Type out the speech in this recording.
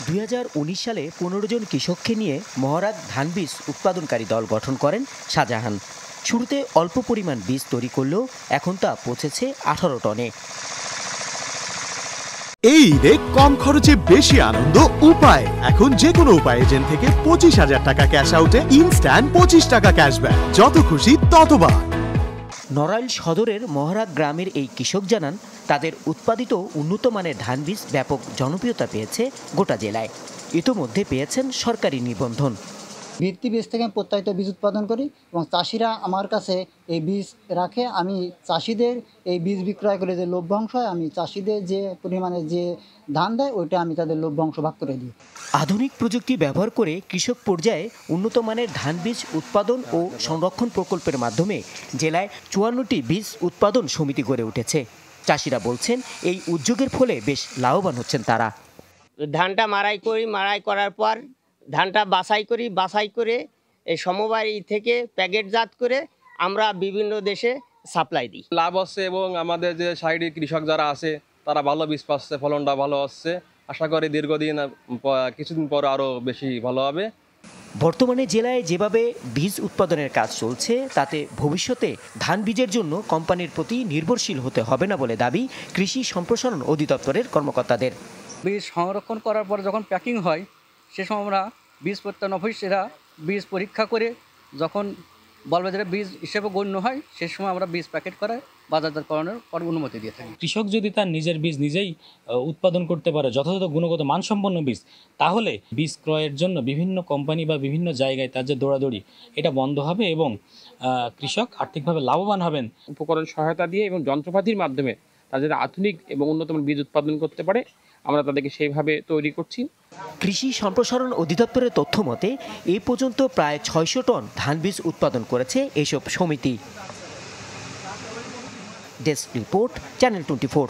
2019 সালে 15 জন কৃষককে নিয়ে মহারাগ ধান বীজ উৎপাদনকারী দল গঠন করেন শাহজাহান। শুরুতে অল্প পরিমাণ বীজ তৈরি করলেও এখন তা পৌঁছেছে 18 টনে। এই ঈদে কম খরচে বেশি আনন্দ উপায়। এখন যে কোনো উপায় এজেন্ট থেকে 25,000 টাকা ক্যাশ আউটে ইনস্ট্যান্ট 25 টাকা ক্যাশব্যাক, যত খুশি ততবার। নড়াইল সদরের মহারাগ গ্রামের এই কৃষক জানান, তাদের উৎপাদিত উন্নত মানের ধান বীজ ব্যাপক জনপ্রিয়তা পেয়েছে গোটা জেলায়। ইতোমধ্যে পেয়েছেন সরকারি নিবন্ধন। ভিত্তি বীজ থেকে প্রত্যায়িত বীজ উৎপাদন করি এবং চাষিরা আমার কাছে এই বীজ রাখে। আমি চাষিদের এই বীজ বিক্রয় করে যে লভ্যাংশ হয়, আমি চাষিদের যে পরিমাণে যে ধান দেয় ওইটা আমি তাদের লভ্যাংশ ভাগ করে দিই। আধুনিক প্রযুক্তি ব্যবহার করে কৃষক পর্যায়ে উন্নত মানের ধান বীজ উৎপাদন ও সংরক্ষণ প্রকল্পের মাধ্যমে জেলায় 54টি বীজ উৎপাদন সমিতি গড়ে উঠেছে। চাষিরা বলছেন, এই উদ্যোগের ফলে বেশ লাভবান হচ্ছেন তারা। ধানটা মাড়াই করার পর ধানটা বাছাই করে এই সমবায় থেকে প্যাকেটজাত করে আমরা বিভিন্ন দেশে সাপ্লাই দিই। লাভ হচ্ছে এবং আমাদের যে সাইডে কৃষক যারা আছে তারা ভালো বীজ পাচ্ছে, ফলনটা ভালো হচ্ছে। আশা করি দীর্ঘদিন কিছুদিন পর আরও বেশি ভালো হবে। বর্তমানে জেলায় যেভাবে বীজ উৎপাদনের কাজ চলছে, তাতে ভবিষ্যতে ধান বীজের জন্য কোম্পানির প্রতি নির্ভরশীল হতে হবে না বলে দাবি কৃষি সম্প্রসারণ অধিদপ্তরের কর্মকর্তাদের। বীজ সংরক্ষণ করার পর যখন প্যাকিং হয়, সে সময় আমরা বীজ প্রত্যয়ন অফিসেরা বীজ পরীক্ষা করে যখন বলবাজারে বীজ হিসেবে গণ্য হয়, সে সময় আমরা বীজ প্যাকেট করে বাজারজাতকরণের অনুমতি দিয়ে থাকি। কৃষক যদি তার নিজের বীজ নিজেই উৎপাদন করতে পারে, যথাযথ গুণগত মানসম্পন্ন বীজ, তাহলে বীজ ক্রয়ের জন্য বিভিন্ন কোম্পানি বা বিভিন্ন জায়গায় তার যে দৌড়াদৌড়ি, এটা বন্ধ হবে এবং কৃষক আর্থিকভাবে লাভবান হবেন। উপকরণ সহায়তা দিয়ে এবং যন্ত্রপাতির মাধ্যমে তাদের আধুনিক এবং উন্নতমানের বীজ উৎপাদন করতে পারে, আমরা তাদেরকে সেইভাবে তৈরি করছি। কৃষি সম্প্রসারণ অধিদপ্তরের তথ্য মতে এই পর্যন্ত প্রায় 600 টন ধান বীজ উৎপাদন করেছে এসব সমিতি। Desk report, channel 24।